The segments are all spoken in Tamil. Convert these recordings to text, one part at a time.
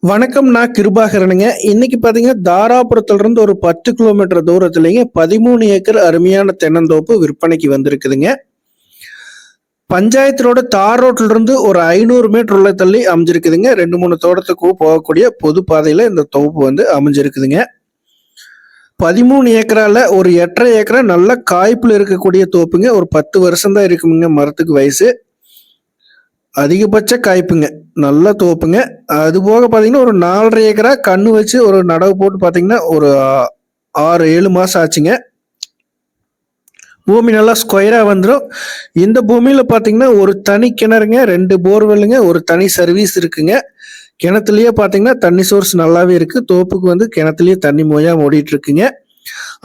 வணக்கம். நான் கிருபாகரனுங்க. இன்னைக்கு பார்த்தீங்கன்னா, தாராபுரத்துலருந்து ஒரு 10 கிலோமீட்டர் தூரத்திலேங்க 13 ஏக்கர் அருமையான தென்னந்தோப்பு விற்பனைக்கு வந்திருக்குதுங்க. பஞ்சாயத்து ரோடு தார் ரோட்லருந்து ஒரு 500 மீட்டர் உள்ள தள்ளி அமைஞ்சிருக்குதுங்க. 2, 3 தோட்டத்துக்கு போகக்கூடிய பொது பாதையில இந்த தோப்பு அமைஞ்சிருக்குதுங்க. 13 ஏக்கரால ஒரு 8.5 ஏக்கரா நல்ல காய்ப்புல இருக்கக்கூடிய தோப்புங்க. ஒரு 10 வருஷம் தான் இருக்குமுங்க மரத்துக்கு வயசு. அதிகபட்ச காய்ப்புங்க. நல்ல தோப்புங்க. அதுபோக பார்த்தீங்கன்னா, ஒரு 4.5 ஏக்கரா கண்ணு வச்சு ஒரு நடவு போட்டு பார்த்தீங்கன்னா, ஒரு 6, 7 மாசம் ஆச்சுங்க. பூமி நல்லா ஸ்கொயரா வந்துரும். இந்த பூமியில பார்த்தீங்கன்னா, ஒரு தனி கிணறுங்க, 2 போர்வெல்லுங்க, ஒரு தனி சர்வீஸ் இருக்குங்க. கிணத்துலயே பார்த்தீங்கன்னா, தண்ணி சோர்ஸ் நல்லாவே இருக்கு. தோப்புக்கு கிணத்துலயே தண்ணி மொய்யாம ஓடிட்டு இருக்குங்க.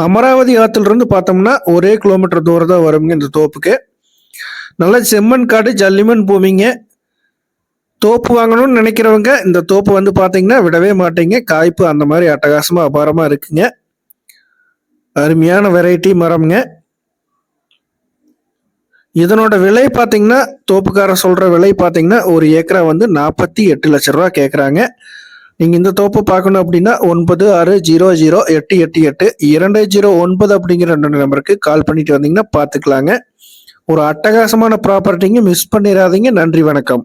அமராவதி ஆத்துலருந்து பார்த்தோம்னா, 1 கிலோமீட்டர் தூரம் தான் வருங்க இந்த தோப்புக்கு. நல்ல செம்மண் காடு, ஜல்லிமண் பூமிங்க. தோப்பு வாங்கணும்னு நினைக்கிறவங்க இந்த தோப்பு பார்த்தீங்கன்னா விடவே மாட்டீங்க. காய்ப்பு அந்த மாதிரி அட்டகாசமா அபாரமா இருக்குங்க. அருமையான வெரைட்டி மரம்ங்க. இதனோட விலை பார்த்தீங்கன்னா, தோப்புக்காரர் சொல்ற விலை பார்த்தீங்கன்னா, ஒரு ஏக்கரா 48 லட்சம் ரூபா கேட்குறாங்க. நீங்க இந்த தோப்பு பார்க்கணும் அப்படின்னா 9600888209 அப்படிங்கிற 2 நம்பருக்கு கால் பண்ணிட்டு வந்தீங்கன்னா பார்த்துக்கலாங்க. ஒரு அட்டகாசமான ப்ராப்பர்ட்டிங்க. மிஸ் பண்ணிடாதீங்க. நன்றி, வணக்கம்.